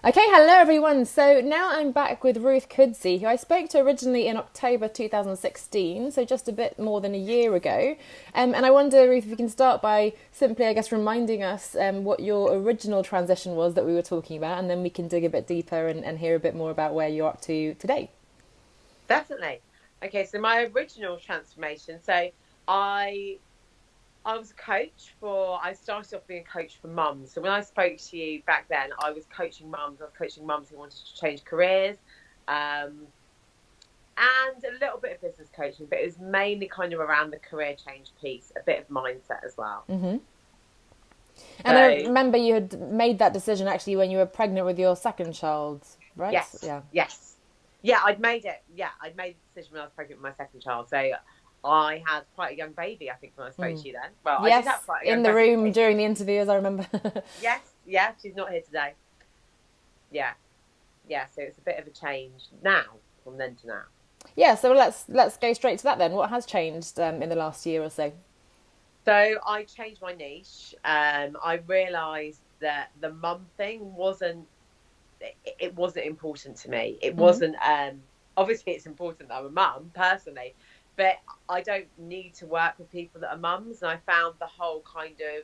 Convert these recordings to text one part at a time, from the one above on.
Okay, hello everyone. So now I'm back with Ruth Kudzi, who I spoke to originally in October 2016, so just a bit more than a year ago. And I wonder, Ruth, if you can start by simply, I guess, reminding us what your original transition was that we were talking about, and then we can dig a bit deeper and hear a bit more about where you're up to today. Definitely. Okay, so my original transformation. So I I was a coach for. I started off being a coach for mums. So when I spoke to you back then, I was coaching mums. I was coaching mums who wanted to change careers, um, and a little bit of business coaching. But it was mainly kind of around the career change piece, a bit of mindset as well. And I So remember you had made that decision actually when you were pregnant with your second child, right? yes, Yeah. yes, yeah, I'd made it. Yeah, I'd made the decision when I was pregnant with my second child. So I had quite a young baby, I think, when I spoke to you then. Well, I did have Yes, quite a in young the room baby. during the interview, as I remember. Yes, yeah, she's not here today. Yeah, yeah. So it's a bit of a change now from then to now. Yeah, so let's go straight to that then. What has changed in the last year or so? So I changed my niche. I realised that the mum thing it wasn't important to me. It wasn't. Obviously, it's important that I'm a mum personally, but I don't need to work with people that are mums. And I found the whole kind of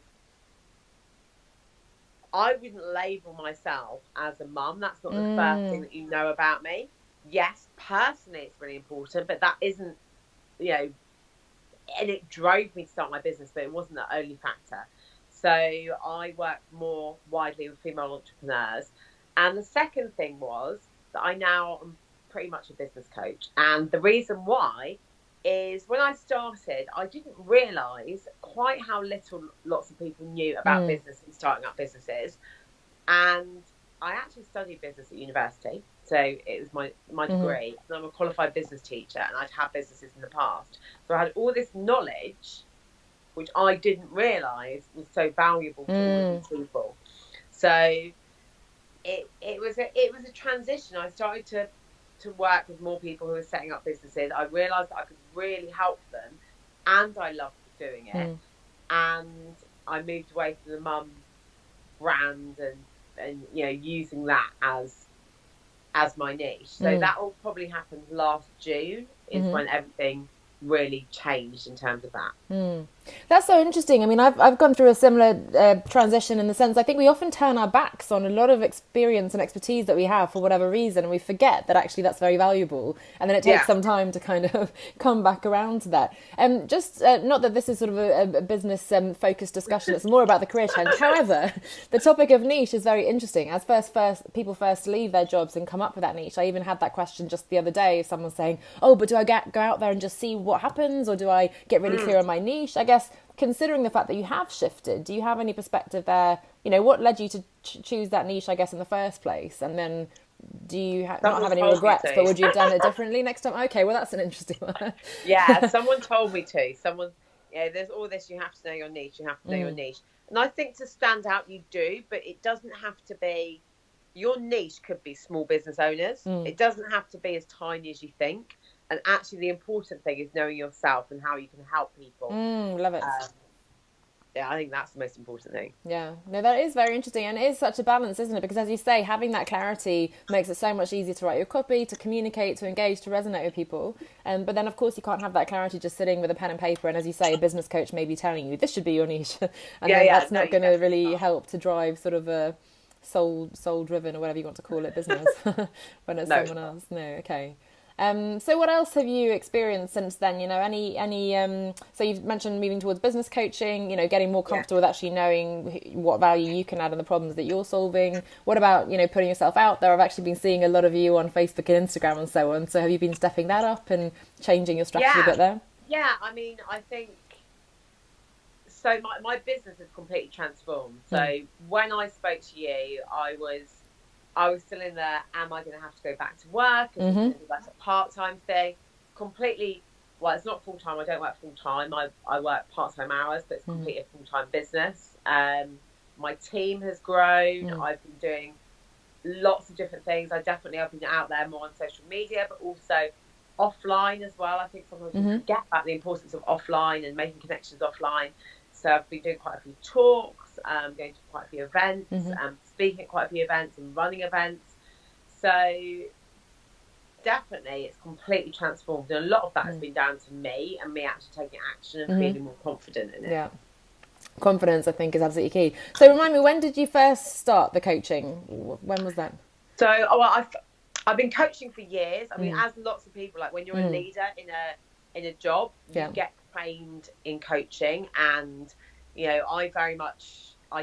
I wouldn't label myself as a mum. That's not the first thing Mm, that you know about me. Yes, personally, it's really important, but that isn't, you know, and it drove me to start my business, but it wasn't the only factor. So I work more widely with female entrepreneurs. And the second thing was that I now am pretty much a business coach. And the reason why is when I started, I didn't realize quite how little lots of people knew about mm, business and starting up businesses. And I actually studied business at university. So it was my degree. And I'm a qualified business teacher and I'd had businesses in the past. So I had all this knowledge, which I didn't realise was so valuable to all of mm. these people. So it was a transition. I started to work with more people who were setting up businesses. I realised that I could really help them and I loved doing it. And I moved away from the mum brand and using that as my niche. So that all probably happened last June is when everything really changed in terms of that. That's so interesting. I mean, I've gone through a similar transition in the sense I think we often turn our backs on a lot of experience and expertise that we have for whatever reason, and we forget that actually that's very valuable, and then it takes Yeah. some time to kind of come back around to that. Just not that this is sort of a business focused discussion; it's more about the career change. However, the topic of niche is very interesting. As first people first leave their jobs and come up with that niche, I even had that question just the other day. Someone saying, "Oh, but do I go out there and just see what happens, or do I get really clear on my niche?" I guess considering the fact that you have shifted, do you have any perspective there? You know, what led you to choose that niche, I guess, in the first place? And then do you not Someone have any told me regrets, but to. would you have done it differently next time? Okay, well, that's an interesting one. Yeah, someone told me to. There's all this, you have to know your niche, you have to know your niche. And I think to stand out, you do, but it doesn't have to be, your niche could be small business owners. It doesn't have to be as tiny as you think. And actually, the important thing is knowing yourself and how you can help people. Love it. Um, yeah, I think that's the most important thing. Yeah, no, that is very interesting, and it is such a balance, isn't it? Because as you say, having that clarity makes it so much easier to write your copy, to communicate, to engage, to resonate with people. But then, of course, you can't have that clarity just sitting with a pen and paper, and as you say, a business coach may be telling you this should be your niche, and Yeah, then yeah, that's no, not you going to definitely really can't. help to drive sort of a soul driven or whatever you want to call it business when it's No, someone else. No, okay. So what else have you experienced since then? You know, any so you've mentioned moving towards business coaching, you know, getting more yeah. comfortable with actually knowing what value you can add in the problems that you're solving. What about, you know, putting yourself out there? I've actually been seeing a lot of you on Facebook and Instagram and so on. So have you been stepping that up and changing your strategy a Yeah, bit there? yeah. I mean, I think so. My business has completely transformed. So when I spoke to you, I was still in the am I going to have to go back to work? Is this going to be like a part time thing? Completely. Well, it's not full time. I don't work full time. I work part time hours, but it's completely a full time business. My team has grown. I've been doing lots of different things. I've been out there more on social media, but also offline as well. I think sometimes we forget about the importance of offline and making connections offline. So I've been doing quite a few talks. going to quite a few events, speaking at quite a few events and running events. So definitely it's completely transformed, and a lot of that has been down to me and me actually taking action and feeling more confident in it. Yeah, confidence I think is absolutely key. So remind me, when did you first start the coaching? When was that? So I've been coaching for years. I mean, as lots of people, like when you're a leader in a job, you get trained in coaching. And you know, I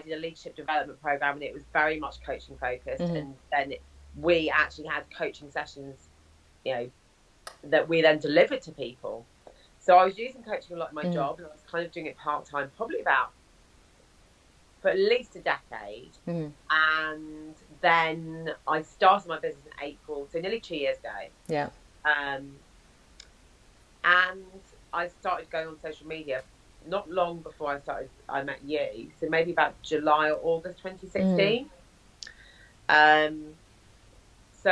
did a leadership development program, and it was very much coaching focused. And then we actually had coaching sessions, you know, that we then delivered to people. So I was using coaching a lot in my job, and I was kind of doing it part time, probably for at least a decade. And then I started my business in April, so nearly 2 years ago. Yeah. And I started going on social media not long before I met you. So maybe about July or August 2016. So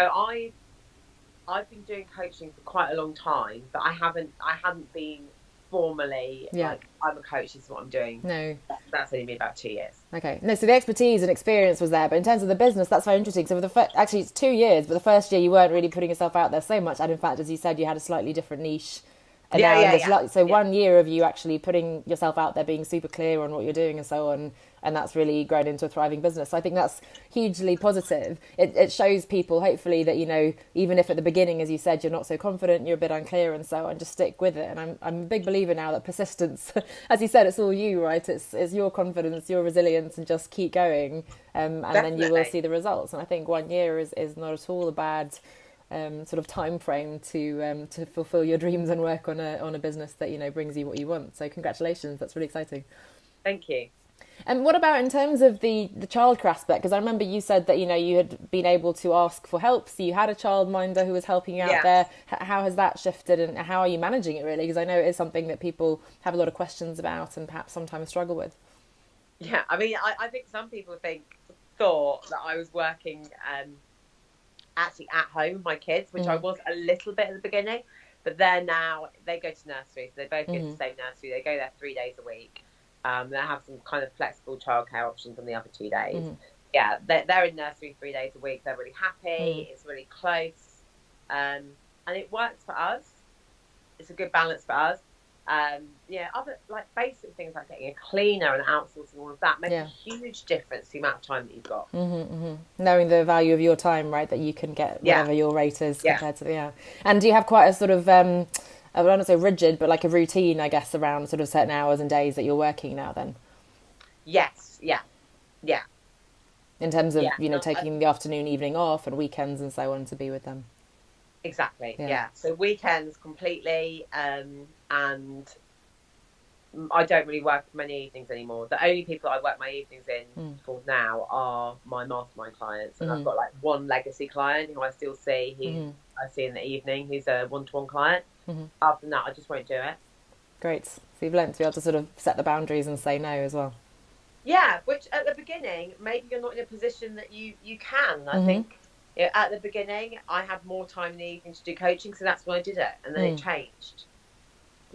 I've been doing coaching for quite a long time, but I hadn't been formally like, I'm a coach, this is what I'm doing. No, that's only been about 2 years. Okay, no, so the expertise and experience was there, but in terms of the business, that's very interesting. So actually it's 2 years, but the first year you weren't really putting yourself out there so much, and in fact, as you said, you had a slightly different niche. And so 1 year of you actually putting yourself out there, being super clear on what you're doing and so on, and that's really grown into a thriving business. So I think that's hugely positive. It shows people, hopefully, that, you know, even if at the beginning, as you said, you're not so confident, you're a bit unclear and so on, just stick with it. And I'm a big believer now that persistence, as you said, it's all you, right? It's your confidence, your resilience, and just keep going. And then you will see the results. And I think 1 year is not at all a bad sort of time frame to fulfill your dreams and work on a business that, you know, brings you what you want. So congratulations, that's really exciting. Thank you. And what about in terms of the childcare aspect? Because I remember you said that, you know, you had been able to ask for help, so you had a childminder who was helping you out there. How has that shifted, and how are you managing it, really? Because I know it is something that people have a lot of questions about and perhaps sometimes struggle with. Yeah, I mean, I think some people thought that I was working actually at home with my kids, which I was a little bit at the beginning, but now they go to nursery, so they both go to the same nursery. They go there 3 days a week. They have some kind of flexible childcare options on the other 2 days. Yeah, they're in nursery 3 days a week. They're really happy. It's really close, and it works for us. It's a good balance for us. Yeah, other like basic things like getting a cleaner and outsourcing all of that make a huge difference to the amount of time that you've got. Knowing the value of your time, right, that you can get whatever your rate is compared to And do you have quite a sort of I don't want to say rigid, but like a routine, I guess, around sort of certain hours and days that you're working now then? Yes, yeah. In terms of, you know, taking the afternoon, evening off and weekends and so on to be with them. Exactly, yeah. So weekends completely, and I don't really work many evenings anymore. The only people I work my evenings in for now are my mastermind clients, and I've got like one legacy client who I still see, who I see in the evening, who's a one-to-one client. Other than that, I just won't do it. Great. So you've learned to be able to sort of set the boundaries and say no as well. Yeah, which at the beginning, maybe you're not in a position that you can. I think at the beginning, I had more time in the evening to do coaching, so that's when I did it, and then it changed.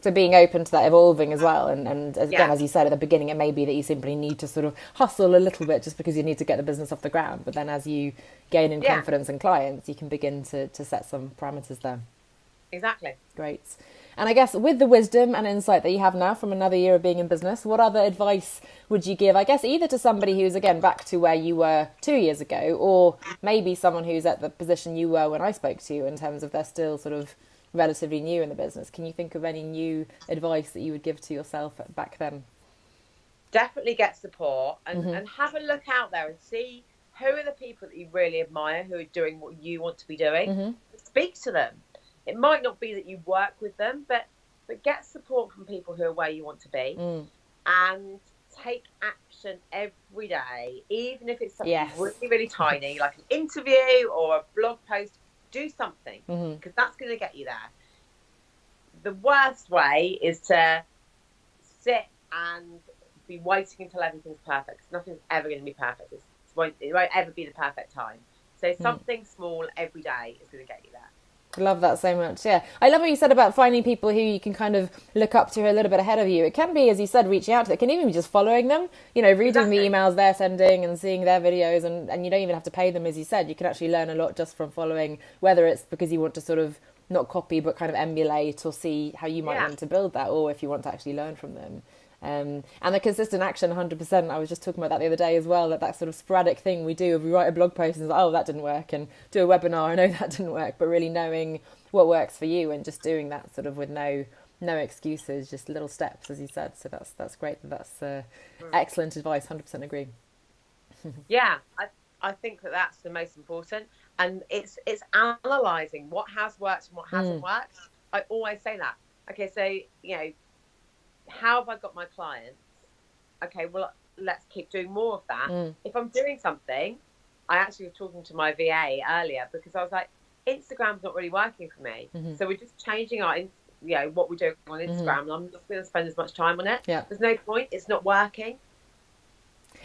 So being open to that evolving as well, and again, as you said at the beginning, it may be that you simply need to sort of hustle a little bit just because you need to get the business off the ground, but then as you gain in confidence and clients, you can begin to set some parameters there. Exactly. Great. And I guess with the wisdom and insight that you have now from another year of being in business, what other advice would you give, I guess, either to somebody who's, again, back to where you were 2 years ago, or maybe someone who's at the position you were when I spoke to you, in terms of they're still sort of relatively new in the business? Can you think of any new advice that you would give to yourself back then? Definitely get support, and have a look out there and see who are the people that you really admire, who are doing what you want to be doing. Speak to them. It might not be that you work with them, but get support from people who are where you want to be, and take action every day, even if it's something really, really tiny, like an interview or a blog post. Do something, because that's going to get you there. The worst way is to sit and be waiting until everything's perfect. Nothing's ever going to be perfect. It won't ever be the perfect time. So something small every day is going to get you there. Love that so much. Yeah. I love what you said about finding people who you can kind of look up to a little bit ahead of you. It can be, as you said, reaching out to them. It can even be just following them, you know, reading the emails they're sending and seeing their videos. And you don't even have to pay them, as you said. You can actually learn a lot just from following, whether it's because you want to sort of not copy, but kind of emulate or see how you might want to build that, or if you want to actually learn from them. And the consistent action, 100%. I was just talking about that the other day as well, that sort of sporadic thing we do. We write a blog post and oh, that didn't work, and do a webinar, I know that didn't work, but really knowing what works for you and just doing that sort of with no excuses, just little steps, as you said. So that's great. That's excellent advice. 100% agree. Yeah, I think that's the most important, and it's analysing what has worked and what hasn't worked. I always say that. Okay, so you know, how have I got my clients? Okay, well, let's keep doing more of that. If I'm doing something, I actually was talking to my VA earlier because I was like, Instagram's not really working for me. So we're just changing our, what we're doing on Instagram. And I'm not going to spend as much time on it. Yeah. There's no point. It's not working.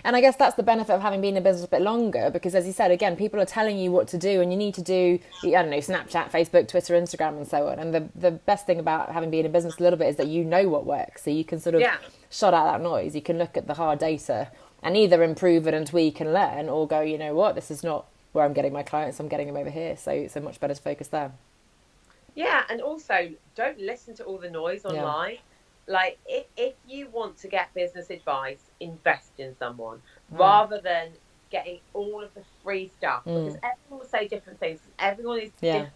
And I guess that's the benefit of having been in business a bit longer, because as you said, again, people are telling you what to do, and you need to do, I don't know, Snapchat, Facebook, Twitter, Instagram, and so on. And the best thing about having been in business a little bit is that you know what works. So you can sort of shut out that noise. You can look at the hard data and either improve it and tweak and learn, or go, you know what, this is not where I'm getting my clients, I'm getting them over here. So much better to focus there. Yeah, and also don't listen to all the noise online. Like, if you want to get business advice, invest in someone rather than getting all of the free stuff, because everyone will say different things. Everyone is different,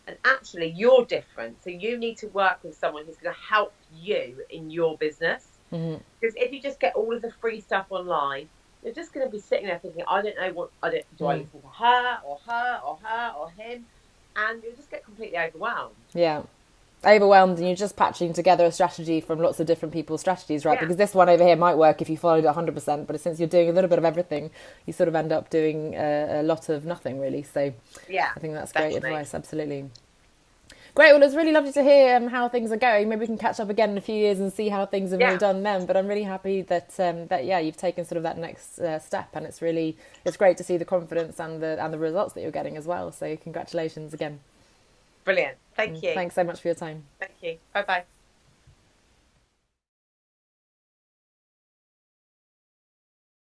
and actually you're different. So you need to work with someone who's going to help you in your business. Because if you just get all of the free stuff online, you're just going to be sitting there thinking, I don't know what I listen to her or her or her or him, and you'll just get completely overwhelmed. Yeah. Overwhelmed, and you're just patching together a strategy from lots of different people's strategies, right? Because this one over here might work if you followed it 100%, but since you're doing a little bit of everything, you sort of end up doing a lot of nothing, really. So I think that's great advice. Absolutely. Great. Well, it's really lovely to hear how things are going. Maybe we can catch up again in a few years and see how things have moved on then. But I'm really happy that you've taken sort of that next step, and it's great to see the confidence and the results that you're getting as well. So congratulations again. Brilliant. Thank you. Thanks so much for your time. Thank you. Bye-bye.